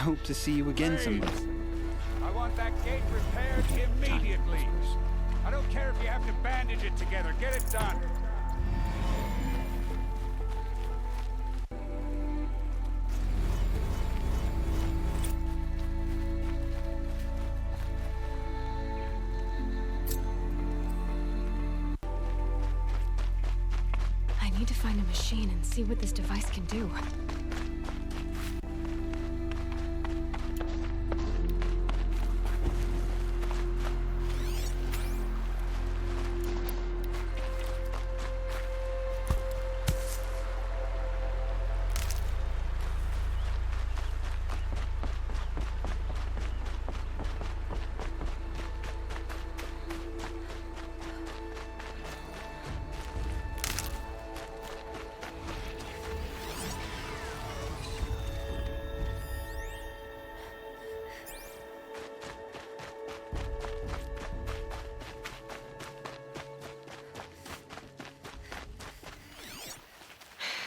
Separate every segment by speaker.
Speaker 1: hope to see you again someday.
Speaker 2: I want that gate repaired immediately. I don't care if you have to bandage it together. Get it done.
Speaker 3: I need to find a machine and see what this device can do.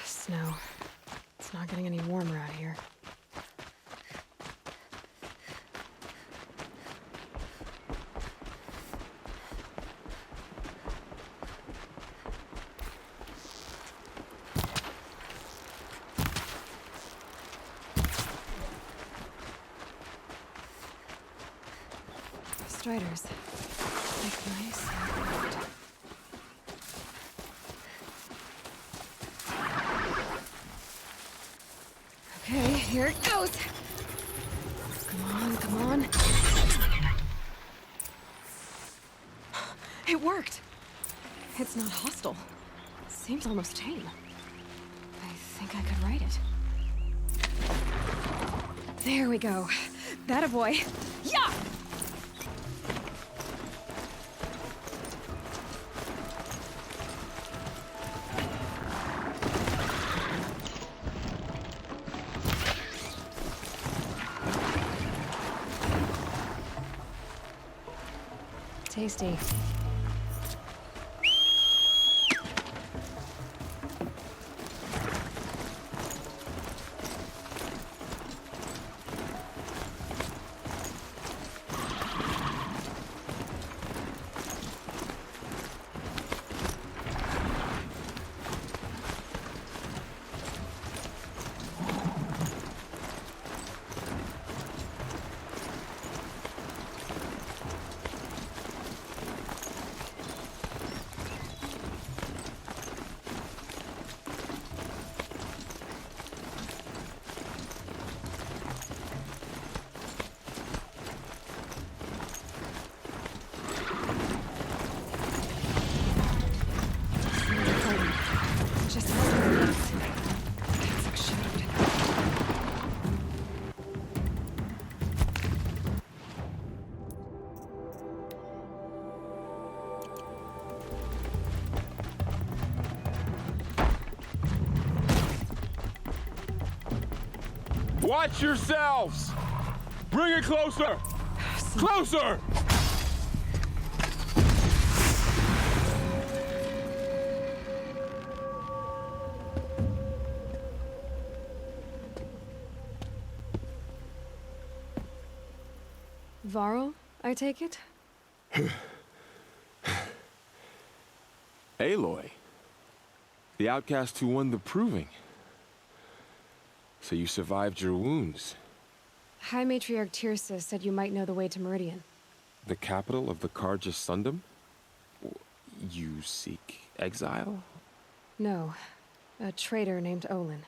Speaker 3: Snow. It's not getting any warmer out here. Striders. Like nice and hard. Okay, here it goes! Come on, come on. It worked! It's not hostile. Seems almost tame. I think I could write it. There we go. That boy. Yeah! Tasty. Just
Speaker 4: Watch yourselves! Bring it closer! Closer!
Speaker 3: Varl, I take it?
Speaker 4: Aloy. The outcast who won the proving. So you survived your wounds.
Speaker 3: High Matriarch Tirsa said you might know the way to Meridian.
Speaker 4: The capital of the Carja Sundom? You seek exile?
Speaker 3: No. A traitor named Olin.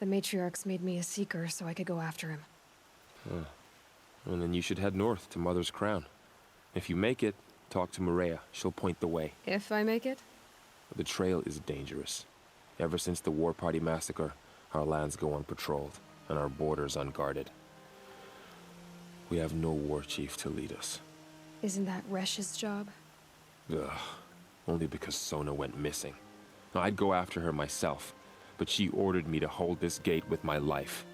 Speaker 3: The Matriarchs made me a seeker so I could go after him.
Speaker 4: Huh. And then you should head north to Mother's Crown. If you make it, talk to Maria. She'll point the way.
Speaker 3: If I make it?
Speaker 4: The trail is dangerous. Ever since the War Party massacre, our lands go unpatrolled, and our borders unguarded. We have no war chief to lead us.
Speaker 3: Isn't that Resh's job?
Speaker 4: Ugh. Only because Sona went missing. I'd go after her myself, but she ordered me to hold this gate with my life.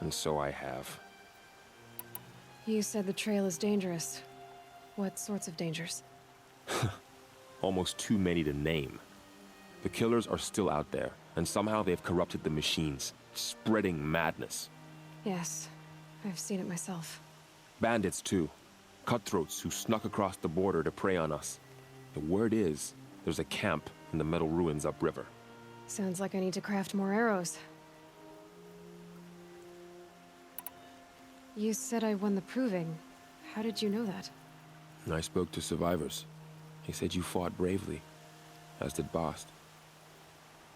Speaker 4: And so I have.
Speaker 3: You said the trail is dangerous. What sorts of dangers?
Speaker 4: Almost too many to name. The killers are still out there, and somehow they've corrupted the machines, spreading madness.
Speaker 3: Yes, I've seen it myself.
Speaker 4: Bandits, too. Cutthroats who snuck across the border to prey on us. The word is, there's a camp in the metal ruins upriver.
Speaker 3: Sounds like I need to craft more arrows. You said I won the proving. How did you know that?
Speaker 4: I spoke to survivors. They said you fought bravely, as did Bast.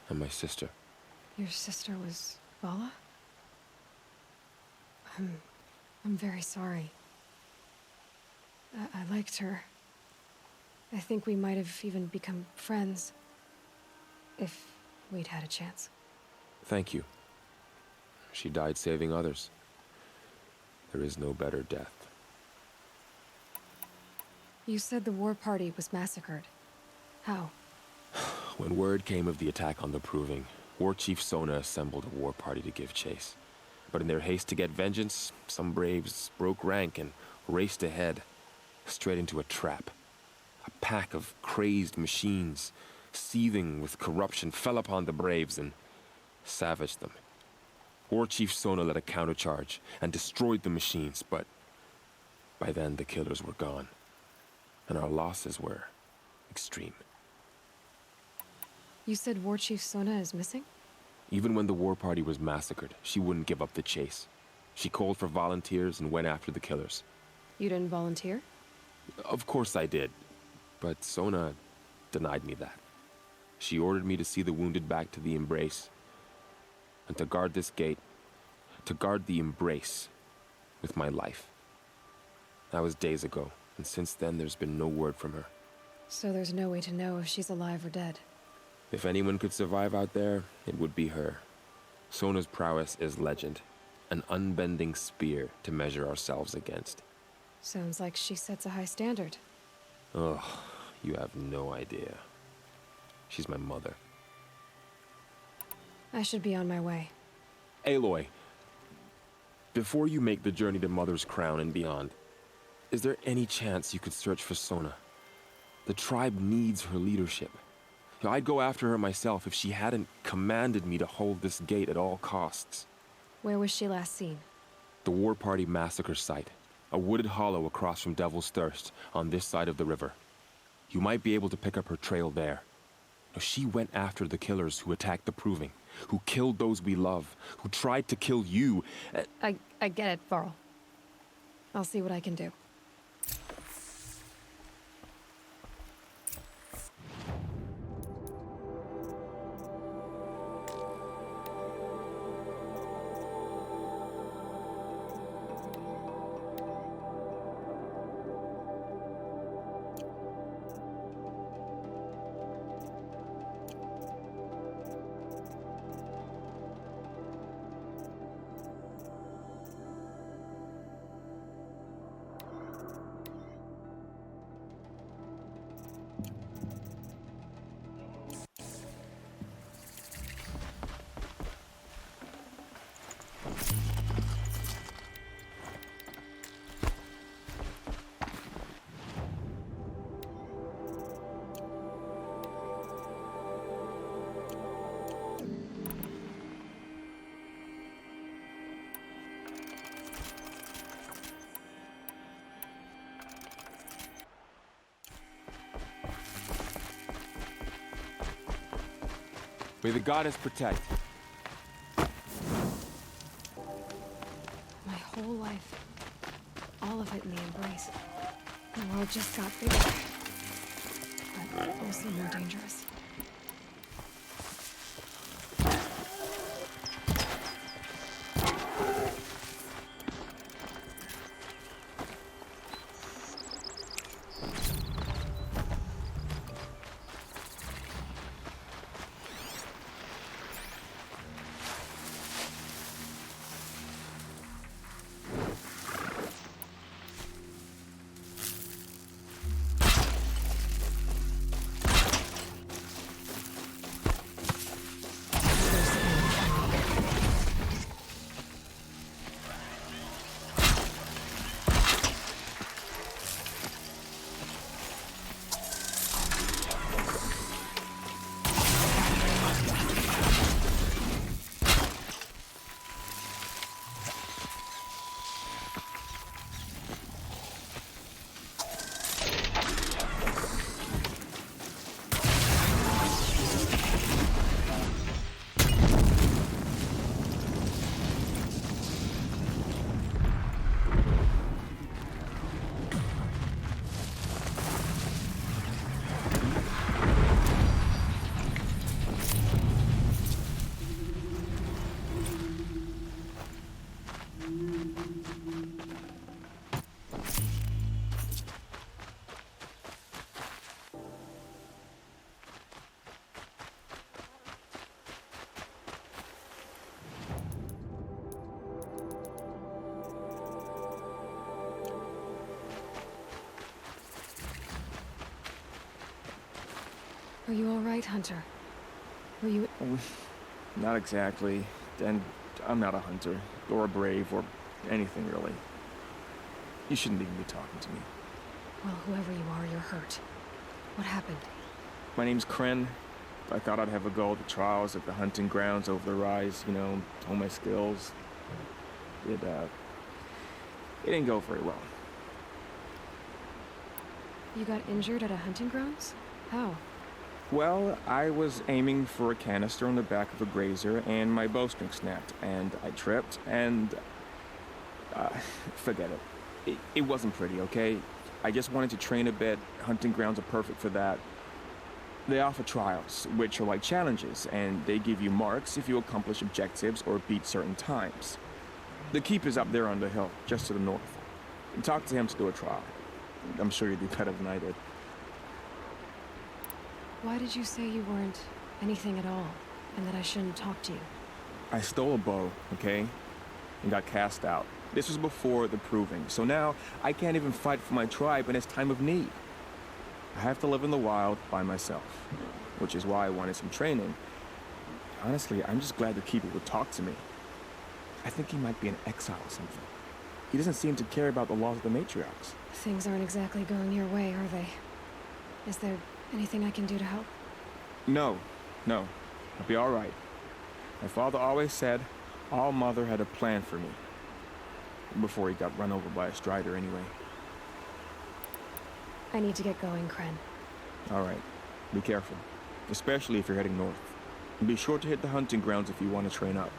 Speaker 4: And my sister.
Speaker 3: Your sister was Vala? I'm very sorry. I liked her. I think we might have even become friends. If we'd had a chance.
Speaker 4: Thank you. She died saving others. There is no better death.
Speaker 3: You said the war party was massacred. How?
Speaker 4: When word came of the attack on the Proving, War Chief Sona assembled a war party to give chase. But in their haste to get vengeance, some braves broke rank and raced ahead, straight into a trap. A pack of crazed machines, seething with corruption, fell upon the braves and savaged them. War Chief Sona led a countercharge and destroyed the machines, but by then the killers were gone, and our losses were extreme.
Speaker 3: You said War Chief Sona is missing?
Speaker 4: Even when the war party was massacred, she wouldn't give up the chase. She called for volunteers and went after the killers.
Speaker 3: You didn't volunteer?
Speaker 4: Of course I did, but Sona denied me that. She ordered me to see the wounded back to the Embrace, and to guard this gate, to guard the Embrace with my life. That was days ago, and since then there's been no word from her.
Speaker 3: So there's no way to know if she's alive or dead.
Speaker 4: If anyone could survive out there, it would be her. Sona's prowess is legend, an unbending spear to measure ourselves against.
Speaker 3: Sounds like she sets a high standard.
Speaker 4: Ugh, you have no idea. She's my mother.
Speaker 3: I should be on my way.
Speaker 4: Aloy, before you make the journey to Mother's Crown and beyond, is there any chance you could search for Sona? The tribe needs her leadership. I'd go after her myself if she hadn't commanded me to hold this gate at all costs.
Speaker 3: Where was she last seen?
Speaker 4: The War Party massacre site. A wooded hollow across from Devil's Thirst, on this side of the river. You might be able to pick up her trail there. She went after the killers who attacked the Proving, who killed those we love, who tried to kill you.
Speaker 3: I get it, Varl. I'll see what I can do.
Speaker 4: May the goddess protect.
Speaker 3: My whole life. All of it in the Embrace. The world just got bigger. But also more dangerous. Are you all right, Hunter? Were you...
Speaker 1: Not exactly. And I'm not a hunter, or a brave, or anything really. You shouldn't even be talking to me.
Speaker 3: Well, whoever you are, you're hurt. What happened?
Speaker 1: My name's Kren. I thought I'd have a go at the trials at the hunting grounds over the rise, you know, hone my skills. It didn't go very well.
Speaker 3: You got injured at a hunting grounds? How?
Speaker 1: Well, I was aiming for a canister on the back of a grazer, and my bowstring snapped, and I tripped, and... forget it. It wasn't pretty, okay? I just wanted to train a bit. Hunting grounds are perfect for that. They offer trials, which are like challenges, and they give you marks if you accomplish objectives or beat certain times. The keeper's up there on the hill, just to the north. Talk to him to do a trial. I'm sure you'd do better than I did.
Speaker 3: Why did you say you weren't anything at all, and that I shouldn't talk to you?
Speaker 1: I stole a bow, okay? And got cast out. This was before the proving, so now I can't even fight for my tribe in its time of need. I have to live in the wild by myself, which is why I wanted some training. Honestly, I'm just glad the keeper would talk to me. I think he might be in exile or something. He doesn't seem to care about the laws of the matriarchs.
Speaker 3: Things aren't exactly going your way, are they? Is there anything I can do to help?
Speaker 1: No. I'll be all right. My father always said All Mother had a plan for me. Before he got run over by a strider anyway.
Speaker 3: I need to get going, Kren.
Speaker 1: All right. Be careful. Especially if you're heading north. And be sure to hit the hunting grounds if you want to train up.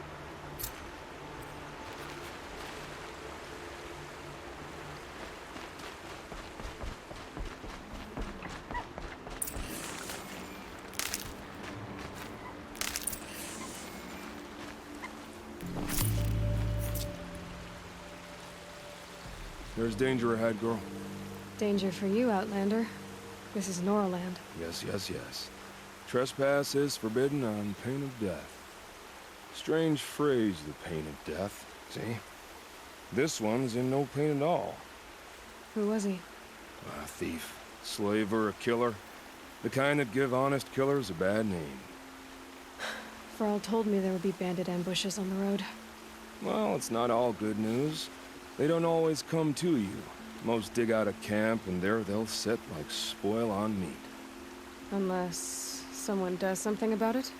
Speaker 5: There's danger ahead, girl.
Speaker 3: Danger for you, Outlander. This is Noraland.
Speaker 5: Yes. Trespass is forbidden on pain of death. Strange phrase, the pain of death. See? This one's in no pain at all.
Speaker 3: Who was he?
Speaker 5: A thief, slaver, a killer. The kind that give honest killers a bad name.
Speaker 3: Farrell told me there would be bandit ambushes on the road.
Speaker 5: Well, it's not all good news. They don't always come to you. Most dig out a camp, and there they'll sit like spoil on meat.
Speaker 3: Unless someone does something about it?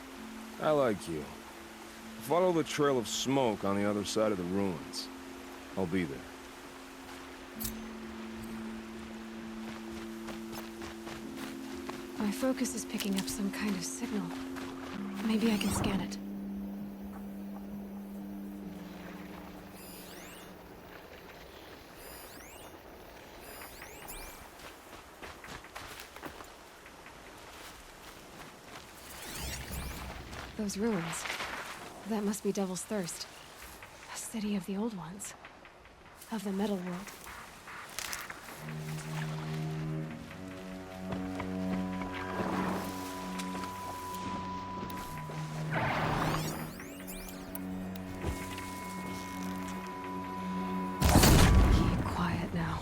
Speaker 5: I like you. Follow the trail of smoke on the other side of the ruins. I'll be there.
Speaker 3: My focus is picking up some kind of signal. Maybe I can scan it. Those ruins. That must be Devil's Thirst. A city of the old ones. Of the metal world. Keep quiet now.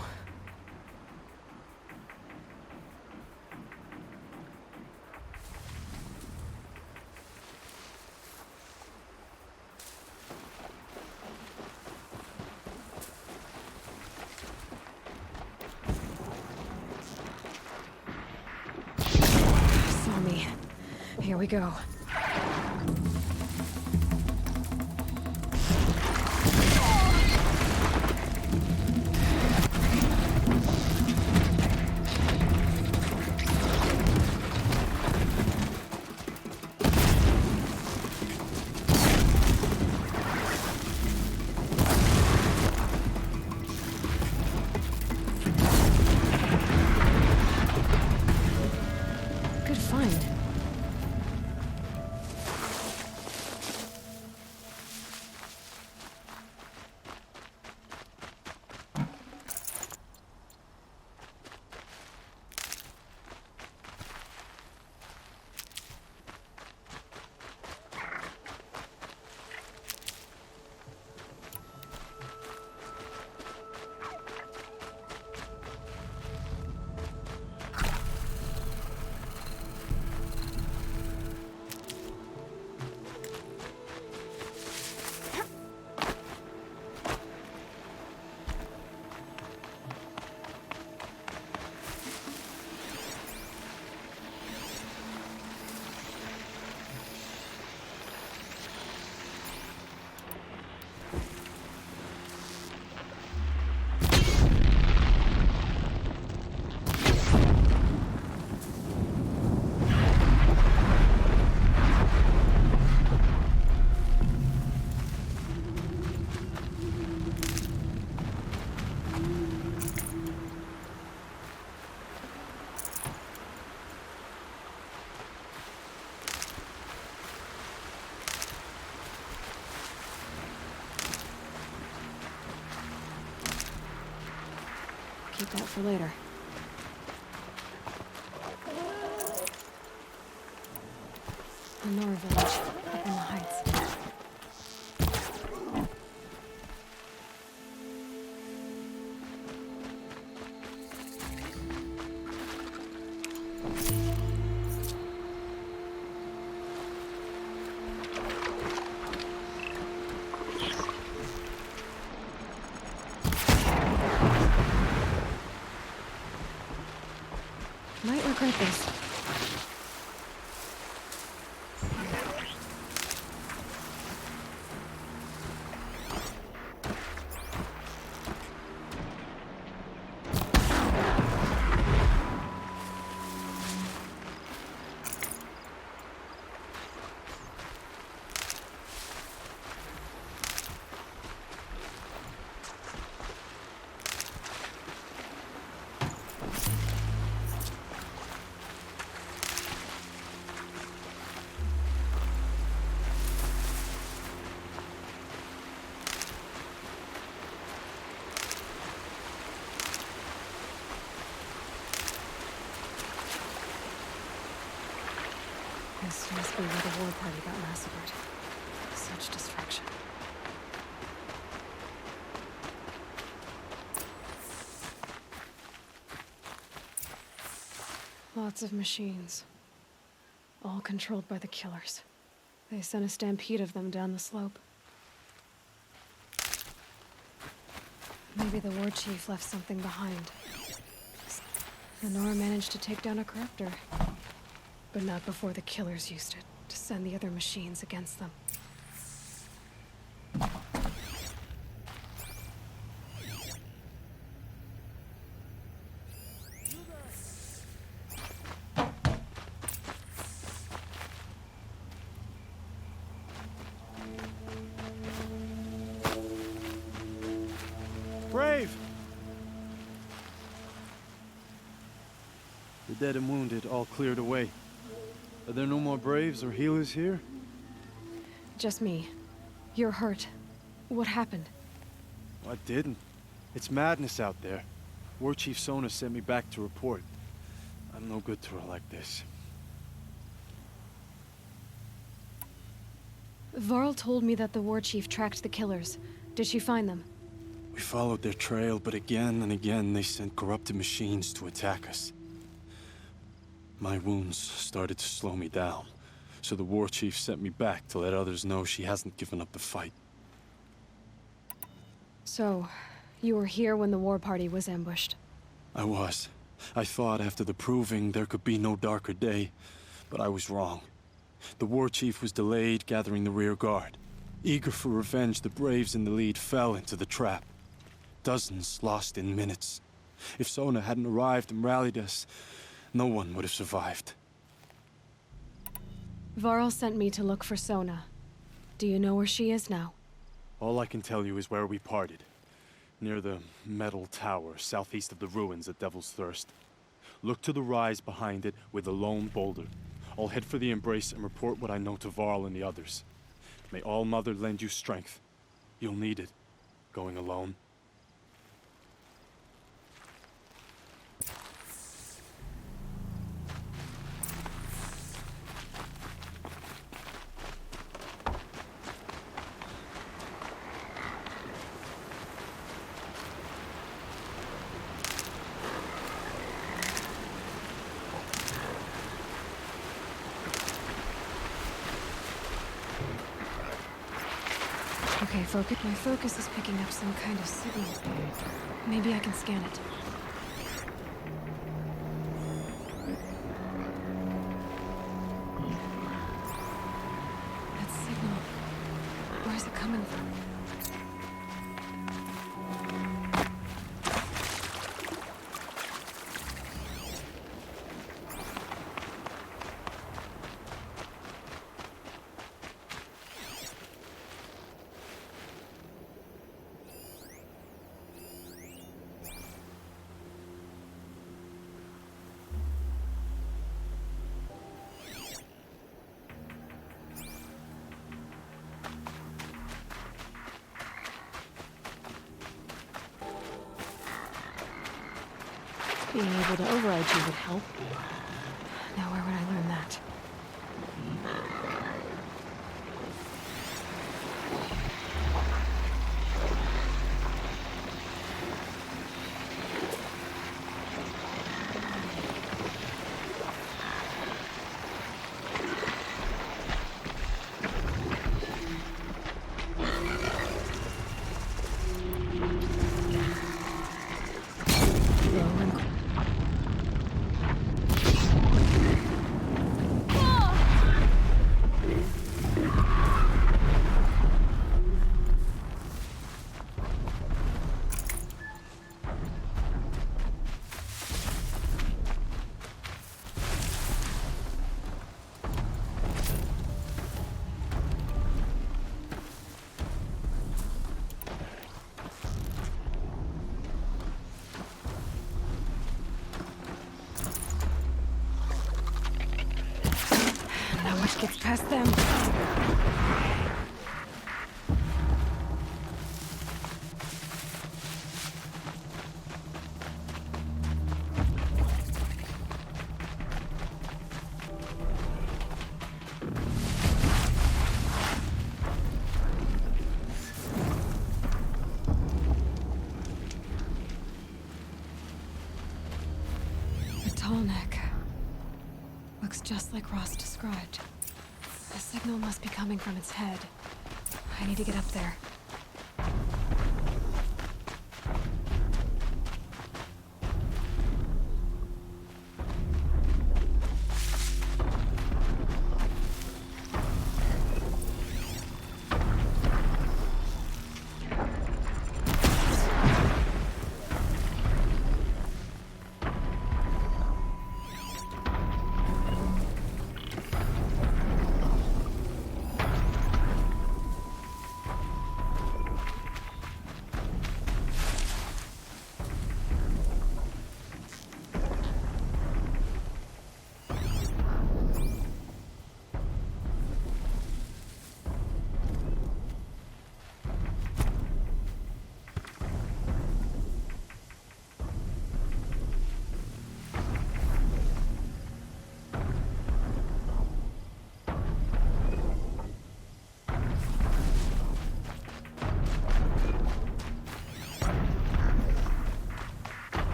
Speaker 3: Saw me. Here we go. Good find. keep that for later. The Nora village, up in the heights. Might regret this. This must be where the war party got massacred. Such destruction. Lots of machines. All controlled by the killers. They sent a stampede of them down the slope. Maybe the war chief left something behind. The Nora managed to take down a corruptor. But not before the killers used it to send the other machines against them.
Speaker 6: Brave! The dead and wounded all cleared away. Are there no more Braves or healers here?
Speaker 3: Just me. You're hurt. What happened?
Speaker 6: I didn't. It's madness out there. War Chief Sona sent me back to report. I'm no good to her like this.
Speaker 3: Varl told me that the war chief tracked the killers. Did she find them?
Speaker 6: We followed their trail, but again and again they sent corrupted machines to attack us. My wounds started to slow me down, so the war chief sent me back to let others know she hasn't given up the fight.
Speaker 3: So, you were here when the war party was ambushed?
Speaker 6: I was. I thought after the proving there could be no darker day, but I was wrong. The war chief was delayed gathering the rear guard. Eager for revenge, the Braves in the lead fell into the trap. Dozens lost in minutes. If Sona hadn't arrived and rallied us, no one would have survived.
Speaker 3: Varl sent me to look for Sona. Do you know where she is now?
Speaker 6: All I can tell you is where we parted. Near the metal tower, southeast of the ruins at Devil's Thirst. Look to the rise behind it with a lone boulder. I'll head for the embrace and report what I know to Varl and the others. May All Mother lend you strength. You'll need it, going alone.
Speaker 3: Okay, my focus is picking up some kind of signal. Maybe I can scan it. That signal. Where's it coming from? Being able to override you would help. Now where would I learn that? Gets past them. The tall neck. Looks just like Ross described. The signal must be coming from its head. I need to get up there.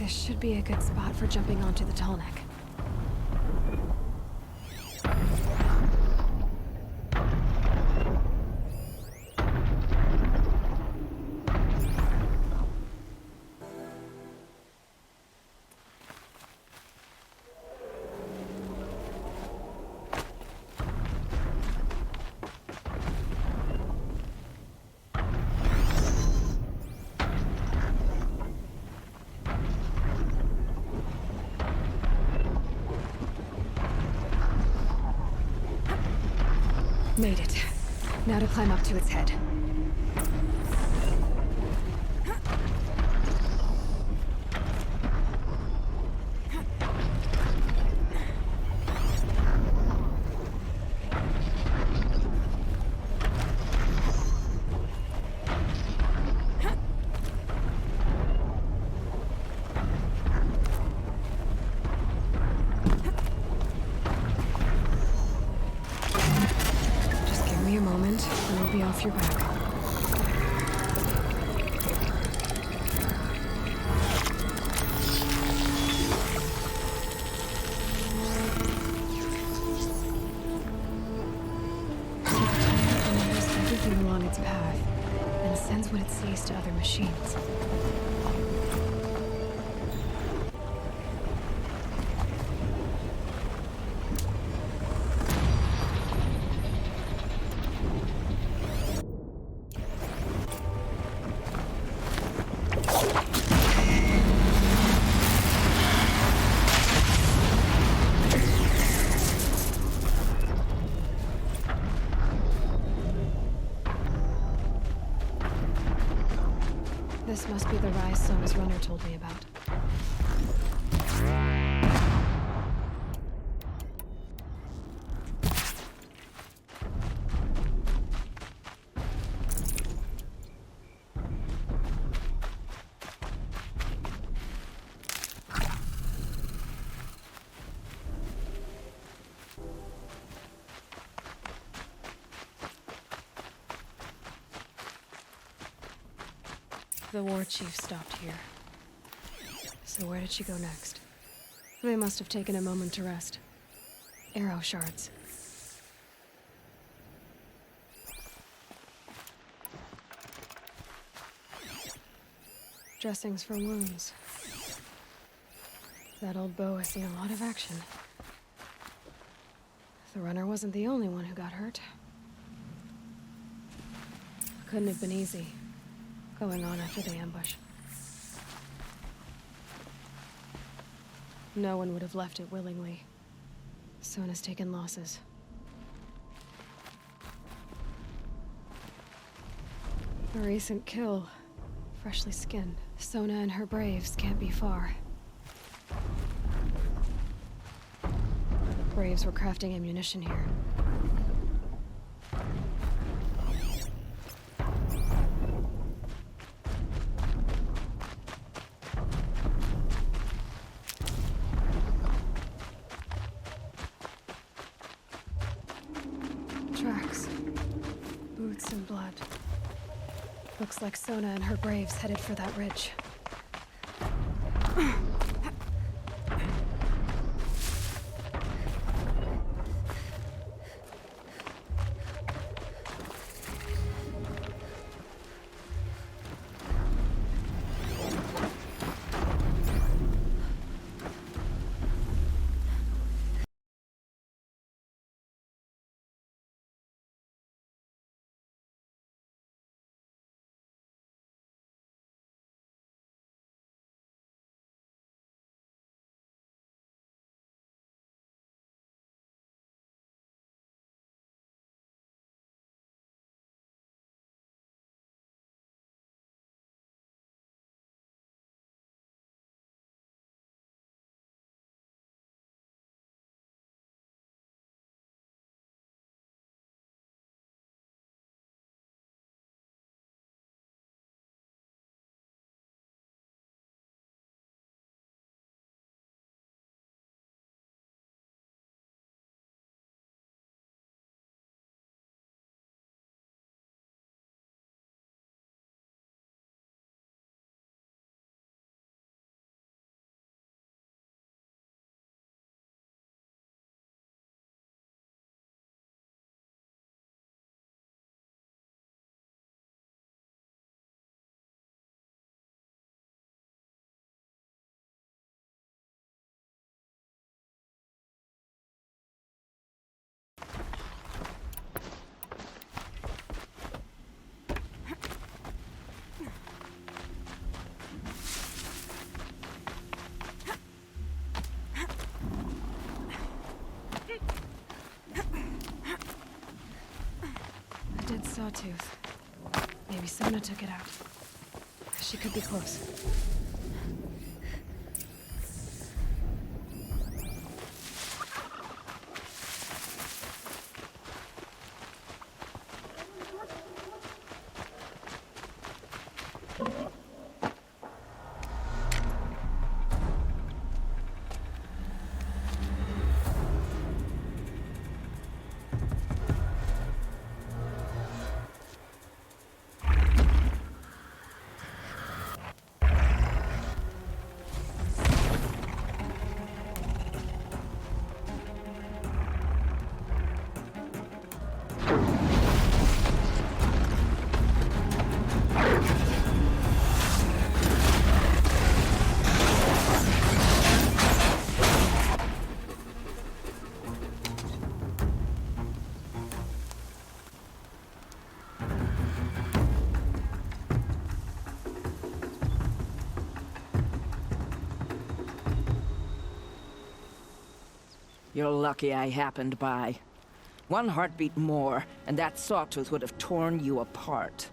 Speaker 3: Should be a good spot for jumping onto the tall neck. Made it. Now to climb up to its head. Off your back. Remembers everything along its path and sends what it sees to other machines. This must be the rise Sona's runner told me about. The war chief stopped here. So where did she go next? They must have taken a moment to rest. Arrow shards. Dressings for wounds. That old bow has seen a lot of action. The runner wasn't the only one who got hurt. Couldn't have been easy, going on after the ambush. No one would have left it willingly. Sona's taken losses. A recent kill. Freshly skinned. Sona and her braves can't be far. Braves were crafting ammunition here. Tracks. Boots and blood. Looks like Sona and her braves headed for that ridge. A dead sawtooth. Maybe Sona took it out. She could be close.
Speaker 7: You're lucky I happened by. One heartbeat more, and that sawtooth would have torn you apart.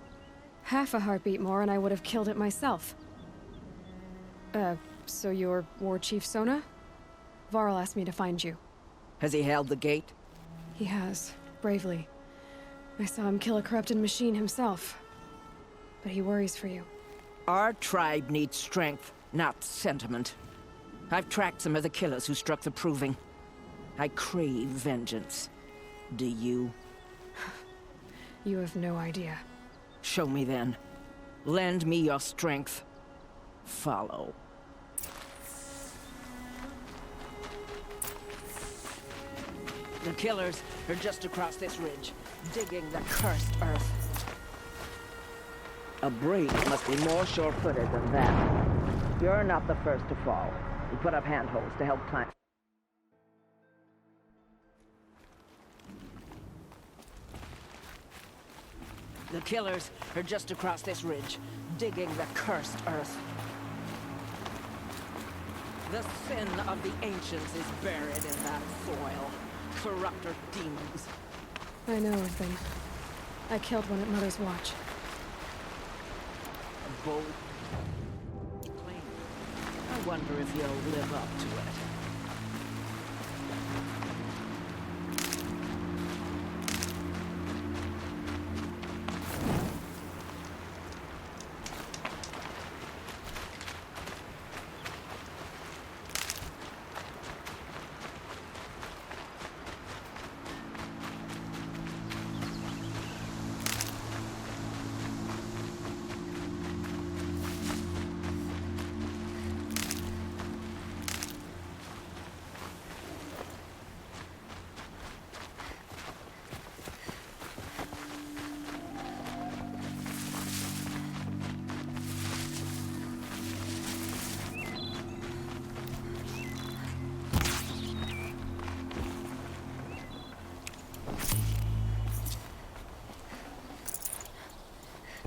Speaker 3: Half a heartbeat more and I would have killed it myself. So you're War Chief Sona? Varl asked me to find you.
Speaker 7: Has he held the gate?
Speaker 3: He has, bravely. I saw him kill a corrupted machine himself. But he worries for you.
Speaker 7: Our tribe needs strength, not sentiment. I've tracked some of the killers who struck the Proving. I crave vengeance. Do you?
Speaker 3: You have no idea.
Speaker 7: Show me then. Lend me your strength. Follow. The killers are just across this ridge, digging the cursed earth. A brave must be more sure-footed than that. You're not the first to fall. We put up handholds to help climb. The killers are just across this ridge, digging the cursed earth. The sin of the ancients is buried in that soil. Corrupter demons.
Speaker 3: I know of them. I killed one at Mother's Watch.
Speaker 7: A bold claim. I wonder if you'll live up to it.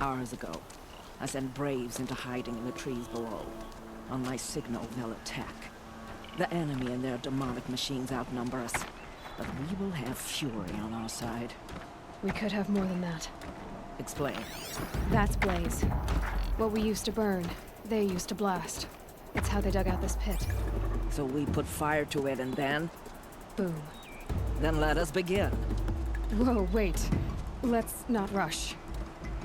Speaker 7: Hours ago, I sent Braves into hiding in the trees below. On my signal, they'll attack. The enemy and their demonic machines outnumber us, but we will have fury on our side.
Speaker 3: We could have more than that.
Speaker 7: Explain.
Speaker 3: That's Blaze. What we used to burn, they used to blast. It's how they dug out this pit.
Speaker 7: So we put fire to it and then?
Speaker 3: Boom.
Speaker 7: Then let us begin.
Speaker 3: Whoa, wait. Let's not rush.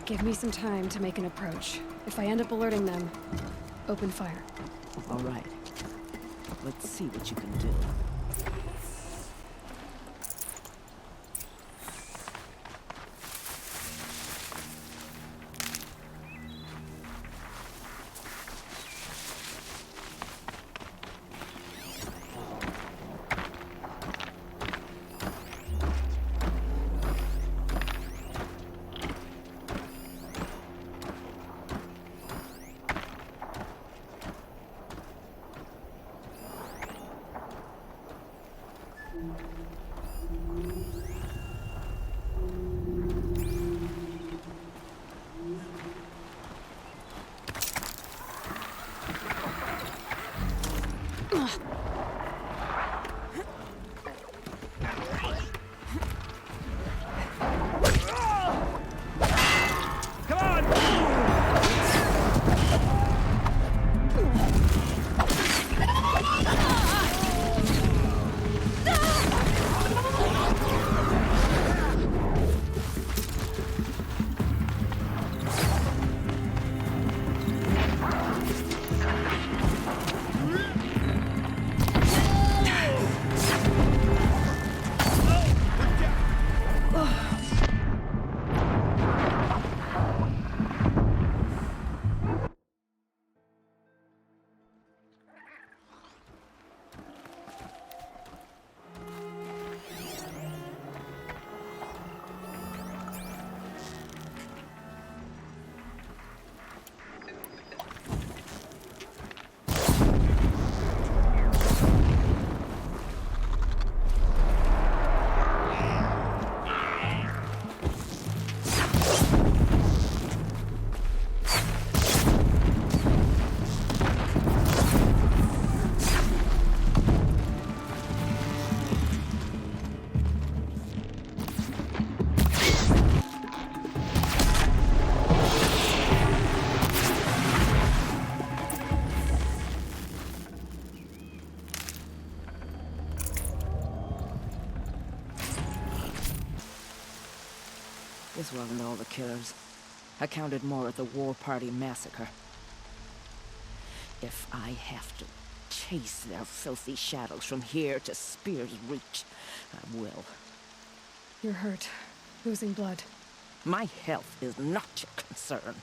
Speaker 3: Give me some time to make an approach. If I end up alerting them, open fire.
Speaker 7: All right. Let's see what you can do. This wasn't all the killers. I counted more at the War Party massacre. If I have to chase their filthy shadows from here to Spear's Reach, I will.
Speaker 3: You're hurt, losing blood.
Speaker 7: My health is not your concern.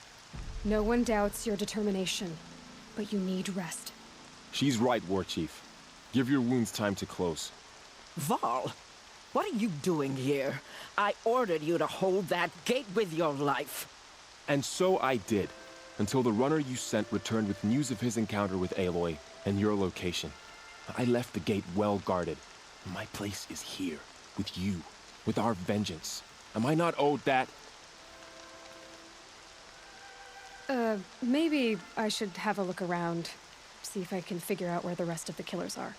Speaker 3: No one doubts your determination, but you need rest.
Speaker 4: She's right, War Chief. Give your wounds time to close.
Speaker 7: Val, what are you doing here? I ordered you to hold that gate with your life.
Speaker 4: And so I did, until the runner you sent returned with news of his encounter with Aloy and your location. I left the gate well guarded. My place is here, with you, with our vengeance. Am I not owed that?
Speaker 3: Maybe I should have a look around, see if I can figure out where the rest of the killers are.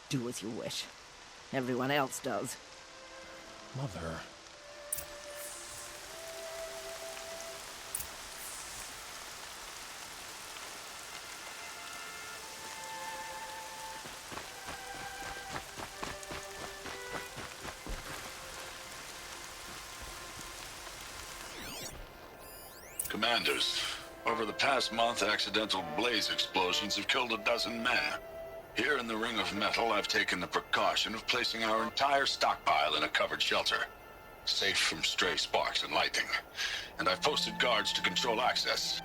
Speaker 7: Do as you wish. Everyone else does.
Speaker 4: Mother.
Speaker 8: Commanders, over the past month, accidental blaze explosions have killed 12 men. Here in the Ring of Metal, I've taken the precaution of placing our entire stockpile in a covered shelter, safe from stray sparks and lightning, and I've posted guards to control access.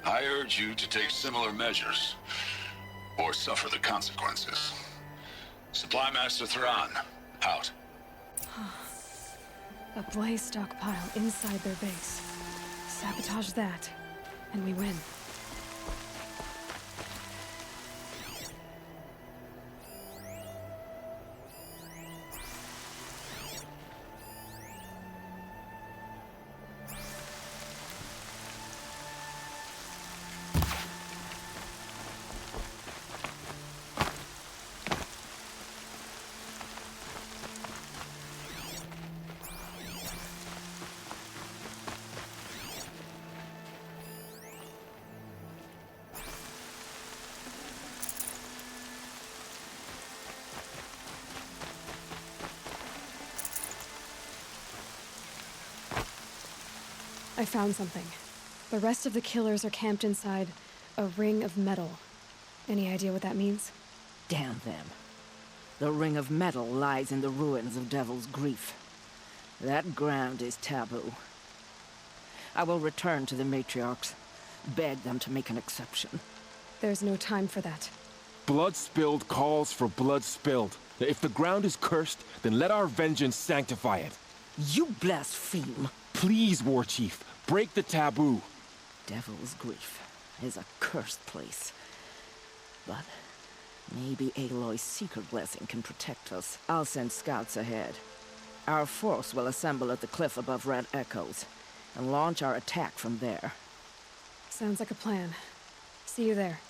Speaker 8: I urge you to take similar measures, or suffer the consequences. Supply Master Thrawn, out.
Speaker 3: A blaze stockpile inside their base. Sabotage that, and we win. I found something. The rest of the killers are camped inside a ring of metal. Any idea what that means?
Speaker 7: Damn them. The Ring of Metal lies in the ruins of Devil's Grief. That ground is taboo. I will return to the matriarchs, beg them to make an exception.
Speaker 3: There's no time for that.
Speaker 4: Blood spilled calls for blood spilled. If the ground is cursed, then let our vengeance sanctify it.
Speaker 7: You blaspheme!
Speaker 4: Please, War Chief, break the taboo.
Speaker 7: Devil's Grief is a cursed place. But maybe Aloy's secret blessing can protect us. I'll send scouts ahead. Our force will assemble at the cliff above Red Echoes, and launch our attack from there.
Speaker 3: Sounds like a plan. See you there.